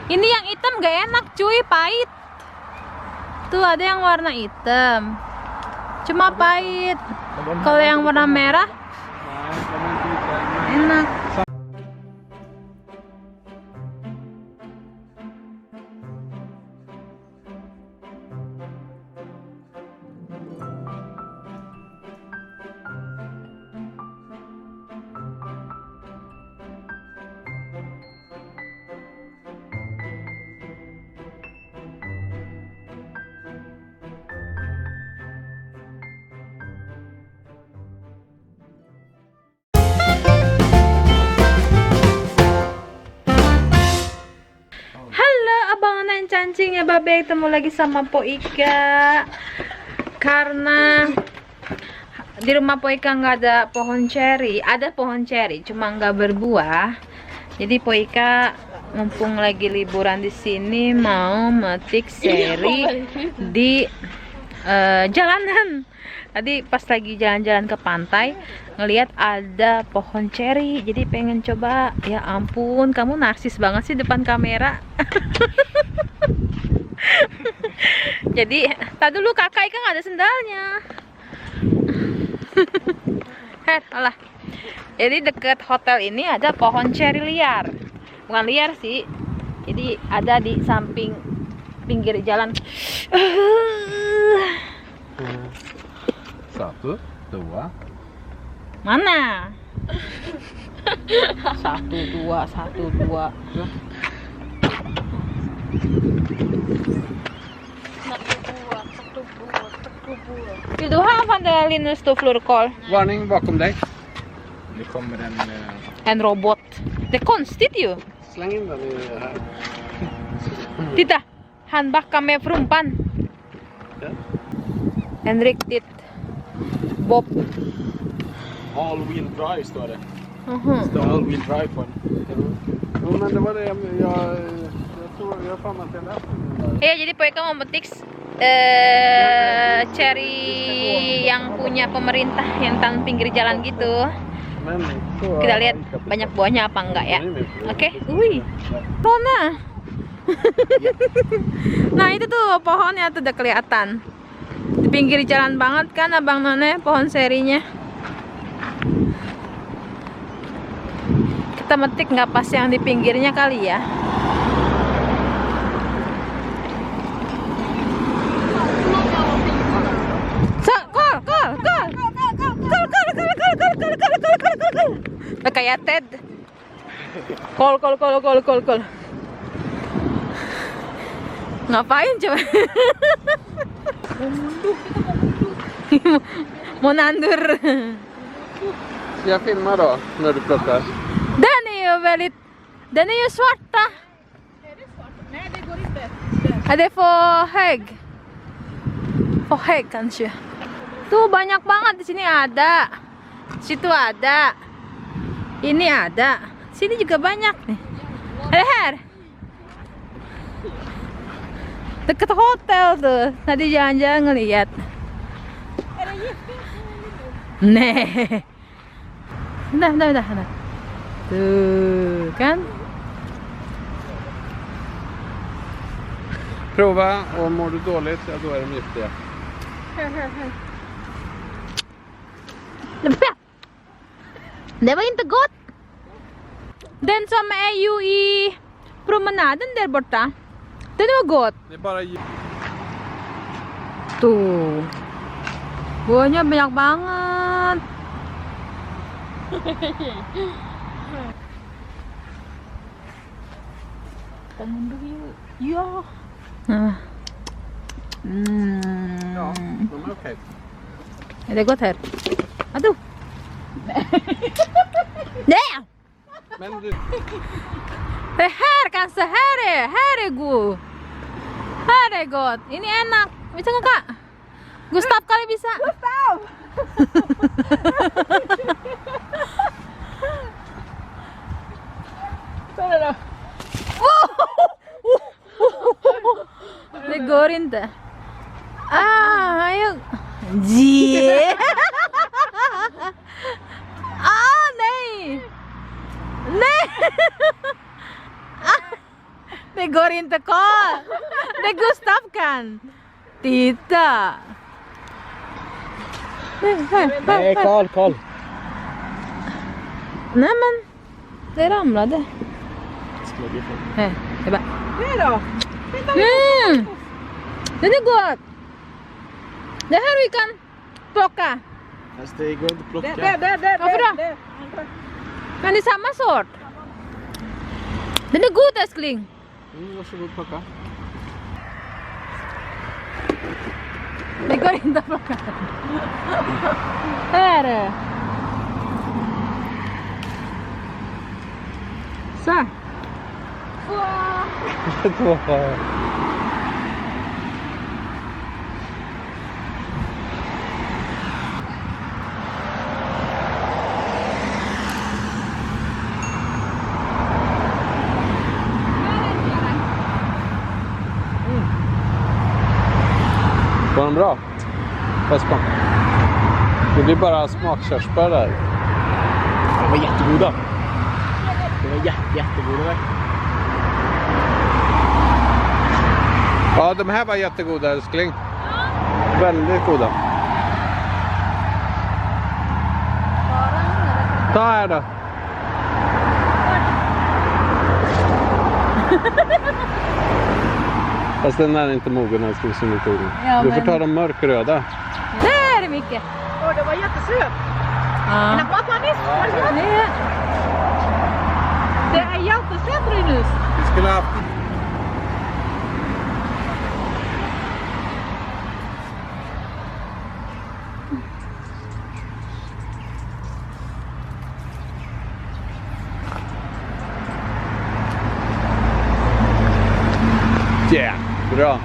Ini yang hitam gak enak cuy, pahit. Tuh ada yang warna hitam, cuma pahit. Kalau yang warna merah enak. Cancing ya babe, ketemu lagi sama Po Ika. Karena di rumah Po Ika nggak ada pohon ceri, ada pohon ceri cuma nggak berbuah. Jadi Po Ika mumpung lagi liburan di sini mau metik ceri di jalanan. Tadi pas lagi jalan-jalan ke pantai ngelihat ada pohon ceri, jadi pengen coba. Ya ampun, kamu narsis banget sih depan kamera. Jadi tadi dulu kakak Ika nggak ada sendalnya. Alah. Jadi deket hotel ini ada pohon ceri liar, bukan liar sih, jadi ada di samping pinggir jalan. 1, 2. Mana? 1, 2, 1, 2. Vill du ha van der Linus stoflurkoll? Varning bakom dig. Det kommer En robot. Det är konstigt ju. Släng in den i här. Titta, han backar med frumpan. Ja. En riktigt bob. All wheel drive står det. Mhm. All wheel drive på den. Jo, men det var det jag tror jag fan att det är. Iya, jadi Po Ika mau metik ceri yang punya pemerintah yang tanam pinggir jalan gitu. Kita lihat banyak buahnya apa enggak ya. Oke. Wih. Rona. Nah, itu tuh pohonnya tuh udah kelihatan. Di pinggir jalan banget kan Abang None pohon serinya. Kita metik nggak pas yang di pinggirnya kali ya. Kayak Ted. Kol. Ngapain coba? Mau nandur. Jag filmar då när du plockar. Den är ju väldigt... Den är ju svarta. Är det svart? Nej, det går inte. Är det för hög? För hög kanske. Tuh banyak banget di sini ada. Situ ada. Ini ada. Sini juga banyak nih. Ada her. Deket hotel tuh. Tadi jalan-jalan ngeliat. Nih. Bentar. Tuh kan. Prova och mår du dåligt, ja, då är de giftiga. Det var inte gott. Den som är ju i promenaden där borta. Den var gott. Det är bara Tuh. Buahnya banyak banget. Kita mundur yuk. Ya. Nah. Ja, de är okej. Är det gott här? Aduh. Nej. Men du, Det här kanske här är god. Här är gott. Ini enak. Bisa nggak kak? Gustav kali bisa. Gustav. Det går inte. Ayo. Jee. Nej. Nej. Det går inte Karl. Det Gustav kan. Titta. Nej, Karl. Nej men, det ramlade. Det bara. Det då? Den är god. Det här vi kan plocka. Fast det går inte att plocka. Varför då? Men det är samma sort. Den är god älskling. Varsågod, plocka. Det går inte att plocka. Här. Så. Var den bra? Fast på. Det blir bara smakkörsbär där. De var jättegoda. Det var jättegoda verkligen. Ja, de här var jättegoda älskling. Väldigt goda. Ta här då. Fast den är inte mogen älskling som inte mogen. Ja, Du får men- ta de mörkröda. Där är mycket. Åh, det var jättesöt. Ja. Enak banget manis. Det- Det är jättesöt Rinus. Vi skulle ha haft... Yeah, bra.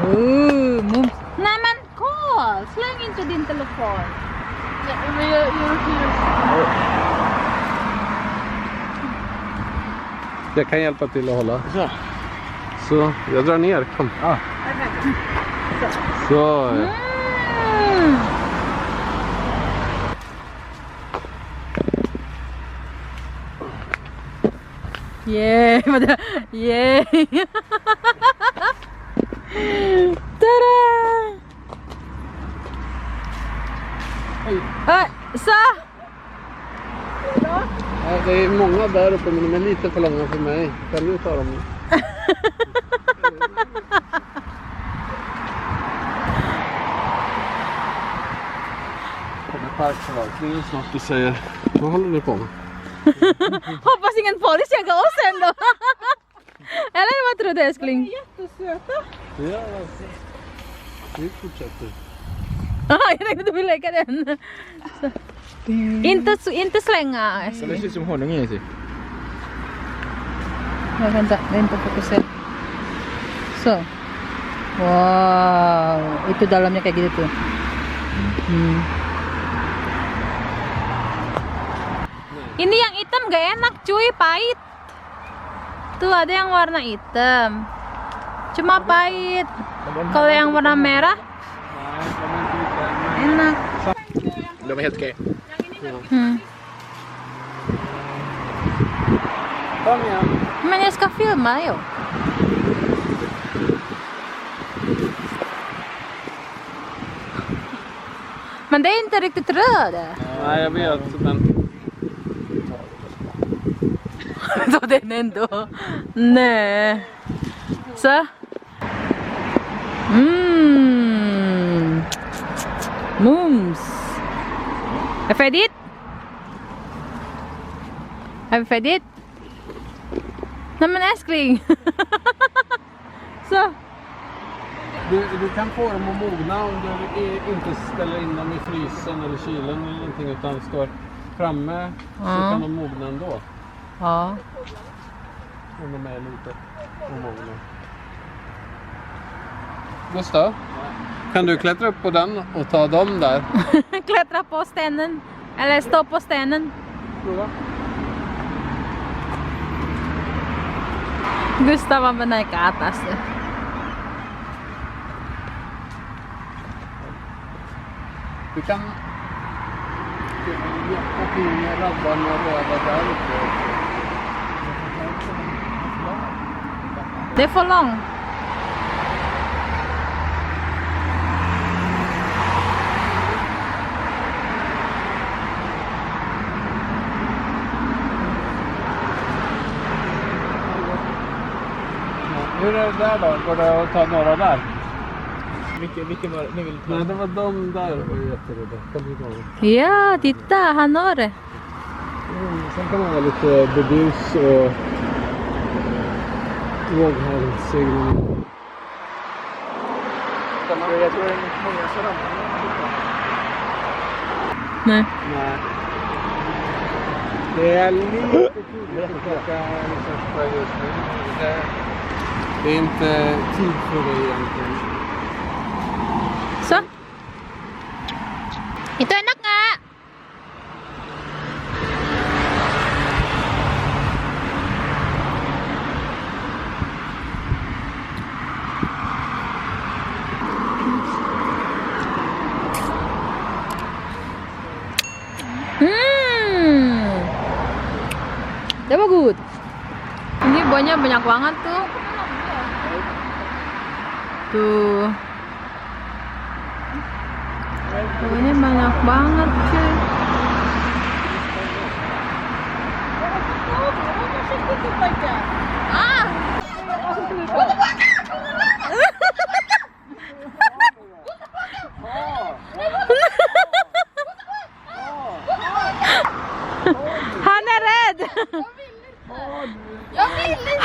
Mums. Nej men Karl, släng inte din telefon. Men jag Jag kan hjälpa till att hålla. Så. Så, jag drar ner. Kom. Så, ja. Mm. Yeah, vadå? Yeah. Tada! Så! Ja, det är många där uppe men de är lite för långa för mig. Kan du ta dem? Kommer parkförvaltningen snart och säger vad håller ni på med? Hoppas ingen polis jagar oss ändå. Eller vad tror du älskling? jättesöta. Ja, alltså. Vi fortsätter. Jag tänkte du vill lägga den. Så. Inte slänga Det älskling. ser ut som honung i sig. Jag vänta, det är inte fokusera. So. Wow, itu dalamnya kayak gitu tuh. Ini yang hitam gak enak cuy, pahit. Tuh ada yang warna hitam. Cuma pahit. Kalau yang warna merah enak. De är helt okej. Kom igen. Men jag ska filma ju. Men det är inte riktigt röd. Nej, jag vet. Men... Så den ändå. Nej. Så. Mums. Är färdigt? Är vi färdigt? Nej men älskling. Så. Du kan få dem att mogna om du inte ställer in dem i frysen eller kylen eller någonting utan står framme så kan de mogna ändå. Ja. Om de är lite omogna. Gustav, kan du klättra upp på den och ta dem där? Klättra på stenen. Eller stå på stenen. Prova. Gustav var naik ke atas. Du kan hjälpa till med rabbarna och röda där uppe. Det är för långt. Hur är det där då? Går det att ta några där? Vilken var det? Ni vill ta? Nej, det var de där var jätteroligt. Kan vi gå? Ja, titta, han har det. Sen kan man ha lite bebus och våghalssegling. Jag tror det är många som ramlar. Nej. Nej. Det är lite tidigt att plocka just nu. Det är inte tid för det egentligen. Så. Itu enak nggak? Det var good. Ini buahnya banyak banget tuh. Tuh. Buahnya banyak banget cuy. Ah. Han är rädd.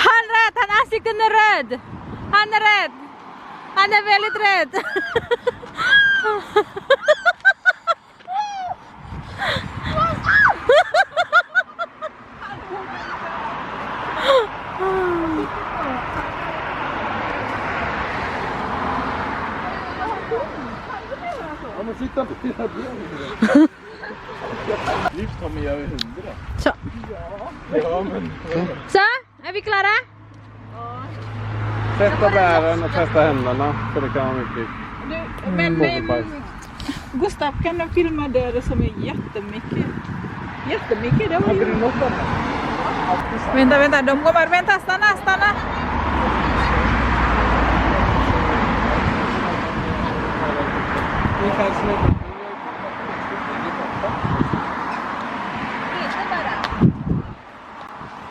Han är rädd, han ansikten är rädd. Han är rädd. Han är väldigt rädd. Ja, men sitta på dina ben. Lyft kommer jag över 100. Så. Ja, men... Så, är vi klara? Testa bären och testa händerna. För det kan vara mycket. Men Gustav, kan du filma det som är jättemycket? Jättemycket, det var ju... Vänta, de kommer. Vänta, stanna.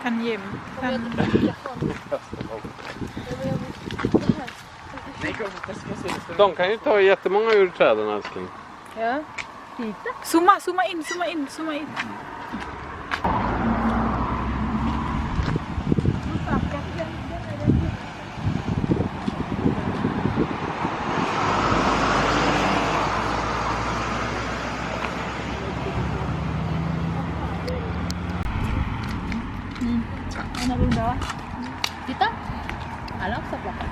Kan ge De kan ju ta jättemånga ur träden, älskling. Ja. Zooma in. Enak bunda. Kita? Alam sa plaka.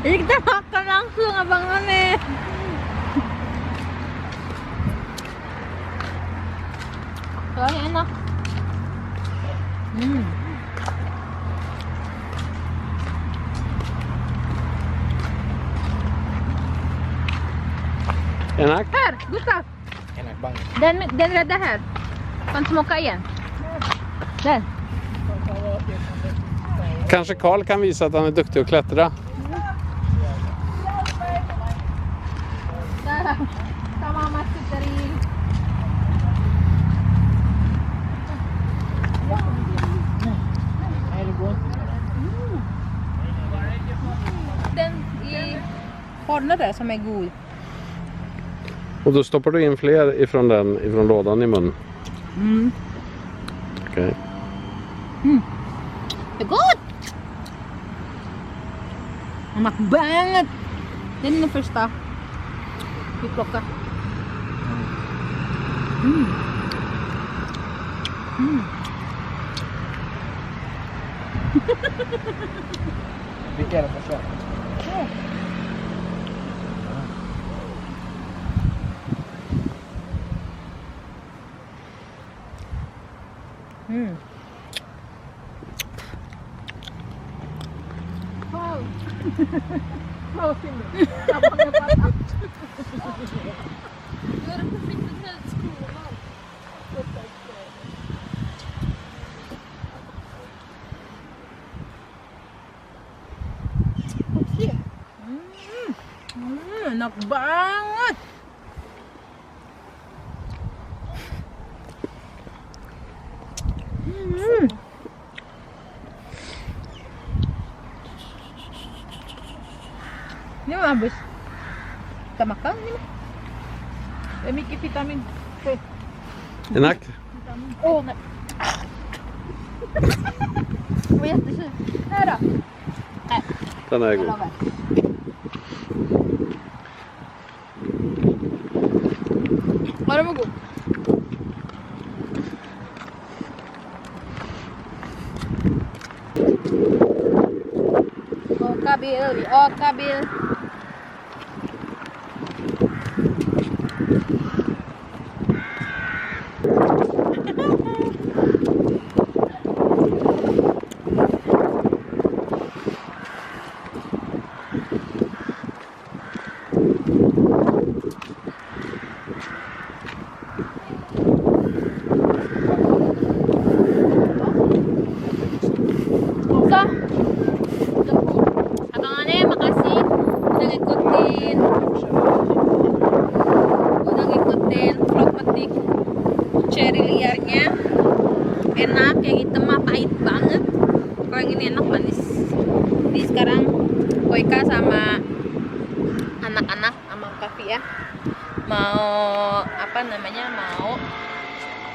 Kita makan langsung abang Nane. Soalnya enak. Enak? Här, Gustav. Enak banget. Den rädda här. Kan smaka igen. Den. Kanske Karl kan visa att han är duktig att klättra. Dah. Sama masuk dari den i hörnet där som är god. Och då stoppar du in fler ifrån lådan i munnen. Okej. Det är gott! Enak banget. Ini yang första. Vi plockar. Vilka är det för slag? Wow. Mau sini. Abangnya patah. Enak banget. Ini mah habis. Kita makan ini mah. Demi vitamin C. Enak? Oh, enggak. Oh ya, det är. Här då. Den är god. Ja, den var god. Åka bil, vi åker bil. Abangannya, makasih udah ngikutin vlog petik ceri liarnya. Enak, yang hitam mah pahit banget. Kalau yang ini enak manis. Jadi sekarang Koika sama anak-anak sama Kavi ya mau mau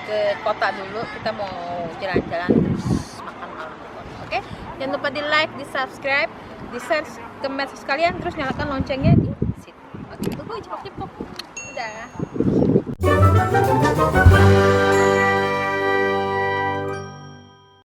ke kota dulu. Kita mau jalan-jalan terus makan malam di kota. Oke, jangan lupa di like, di subscribe, di share ke medsos kalian, terus nyalakan loncengnya di situ. Oke, tunggu cepet-cepet. Udah.